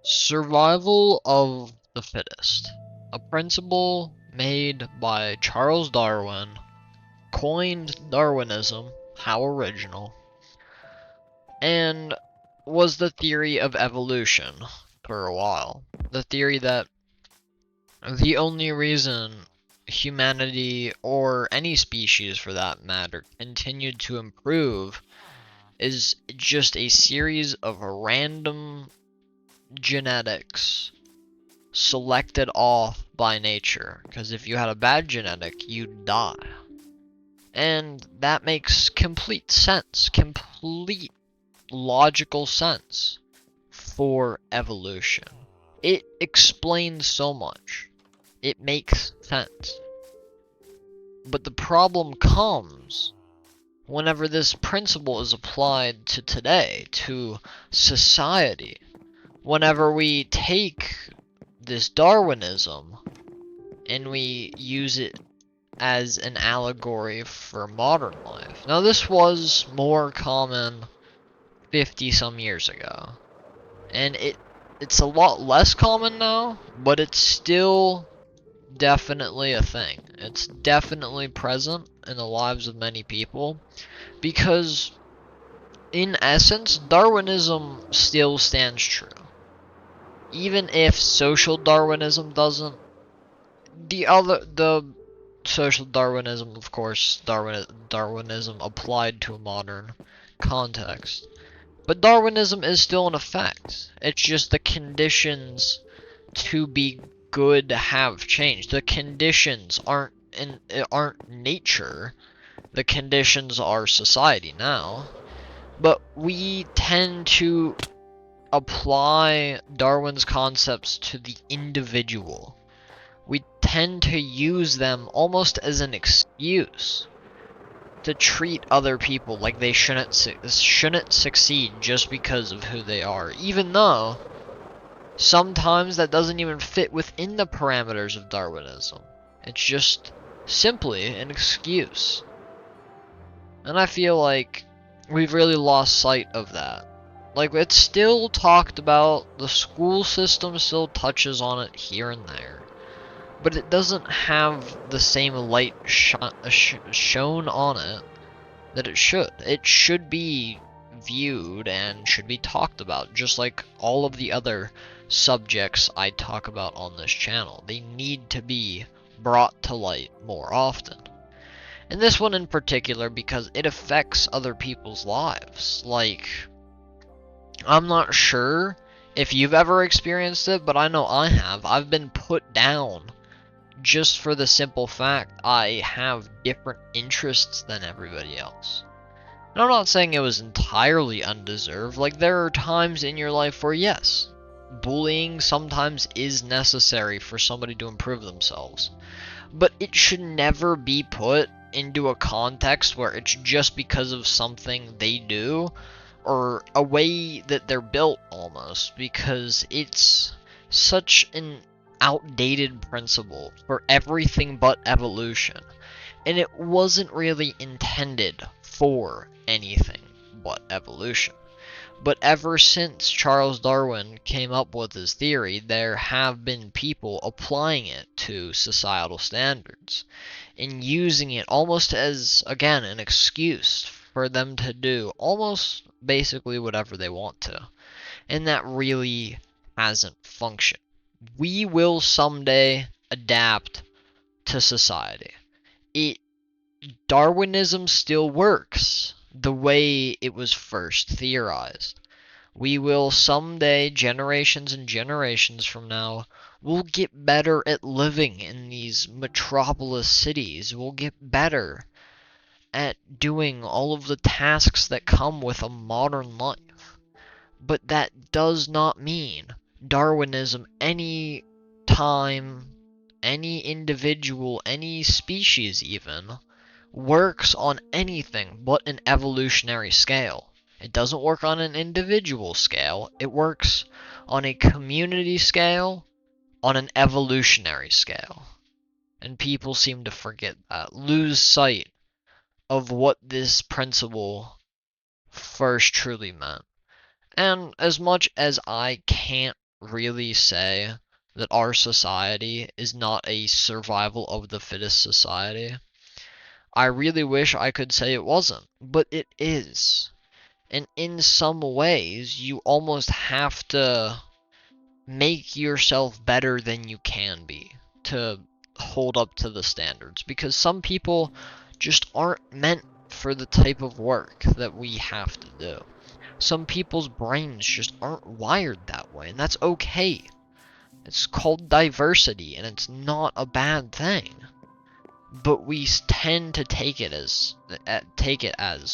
Survival of the fittest. A principle made by Charles Darwin, coined Darwinism, how original, and was the theory of evolution for a while. The theory that the only reason humanity, or any species for that matter, continued to improve is just a series of random genetics selected off by nature, because if you had a bad genetic, you'd die. And that makes complete sense, complete logical sense for evolution. It explains so much. It makes sense. But the problem comes whenever this principle is applied to today, to society. Whenever we take this Darwinism and we use it as an allegory for modern life. Now, this was more common 50 some years ago, and it's a lot less common now, but it's still definitely a thing. It's definitely present in the lives of many people because, in essence, Darwinism still stands true. Even if social Darwinism doesn't, the social Darwinism, of course, Darwinism applied to a modern context. But Darwinism is still in effect. It's just the conditions to be good have changed. The conditions aren't nature. The conditions are society now. But we tend to apply Darwin's concepts to the individual. We tend to use them almost as an excuse to treat other people like they shouldn't succeed just because of who they are, even though sometimes that doesn't even fit within the parameters of Darwinism. It's just simply an excuse. And I feel like we've really lost sight of that. Like, it's still talked about, the school system still touches on it here and there, but it doesn't have the same light shown on it that it should. It should be viewed and should be talked about, just like all of the other subjects I talk about on this channel. They need to be brought to light more often. And this one in particular because it affects other people's lives. Like, I'm not sure if you've ever experienced it, but I know I have. I've been put down just for the simple fact I have different interests than everybody else. And I'm not saying it was entirely undeserved. Like, there are times in your life where, yes, bullying sometimes is necessary for somebody to improve themselves. But it should never be put into a context where it's just because of something they do, or a way that they're built almost, because it's such an outdated principle for everything but evolution. And it wasn't really intended for anything but evolution. But ever since Charles Darwin came up with his theory, there have been people applying it to societal standards and using it almost as, again, an excuse for them to do almost basically whatever they want to. And that really hasn't functioned. We will someday adapt to society. It Darwinism still works the way it was first theorized. We will someday, generations and generations from now, we'll get better at living in these metropolis cities. We'll get better at doing all of the tasks that come with a modern life. But that does not mean Darwinism any time, any individual, any species even, works on anything but an evolutionary scale. It doesn't work on an individual scale, it works on a community scale, on an evolutionary scale. And people seem to forget that, lose sight of what this principle first truly meant. And as much as I can't really say that our society is not a survival of the fittest society. I really wish I could say it wasn't, but it is. And in some ways, you almost have to make yourself better than you can be to hold up to the standards, because some people just aren't meant for the type of work that we have to do. Some people's brains just aren't wired that way, and that's okay. It's called diversity, and it's not a bad thing. But we tend to take it as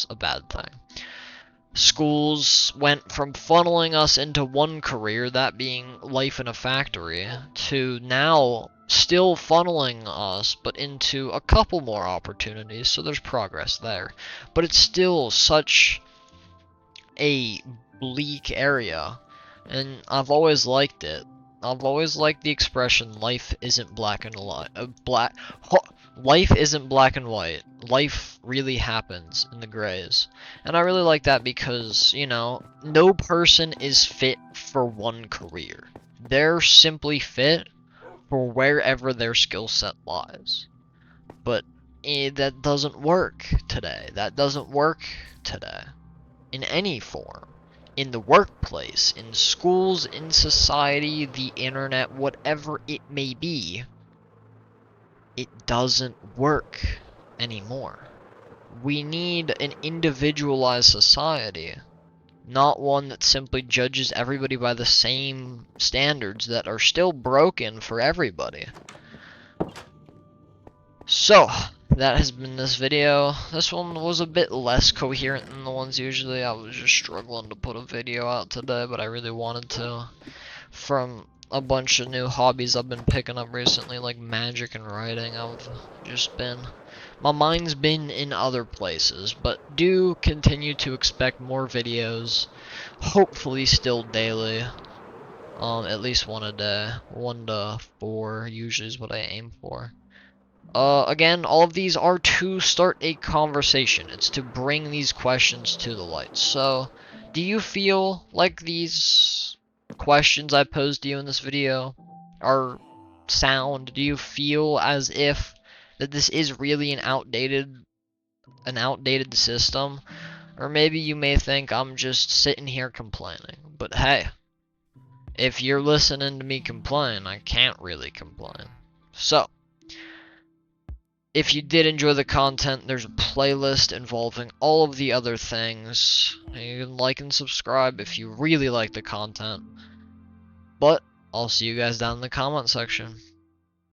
a bad thing. Schools went from funneling us into one career, that being life in a factory, to now still funneling us, but into a couple more opportunities, so there's progress there. But it's still such a bleak area, and I've always liked it. I've always liked the expression "life isn't black and white." Life isn't black and white. Life really happens in the grays, and I really like that because, you know, no person is fit for one career. They're simply fit for wherever their skill set lies. But that doesn't work today. That doesn't work today. In any form. In the workplace, in schools, in society, the internet, whatever it may be, it doesn't work anymore. We need an individualized society, not one that simply judges everybody by the same standards that are still broken for everybody. So, that has been this video. This one was a bit less coherent than the ones usually. I was just struggling to put a video out today, but I really wanted to. From a bunch of new hobbies I've been picking up recently, like magic and writing, my mind's been in other places, but do continue to expect more videos, hopefully still daily, at least one a day, 1 to 4 usually is what I aim for. Again, all of these are to start a conversation. It's to bring these questions to the light. So, do you feel like these questions I posed to you in this video are sound? Do you feel as if that this is really an outdated system? Or maybe you may think I'm just sitting here complaining. But hey, if you're listening to me complain, I can't really complain. So, if you did enjoy the content, there's a playlist involving all of the other things. You can like and subscribe if you really like the content. But I'll see you guys down in the comment section.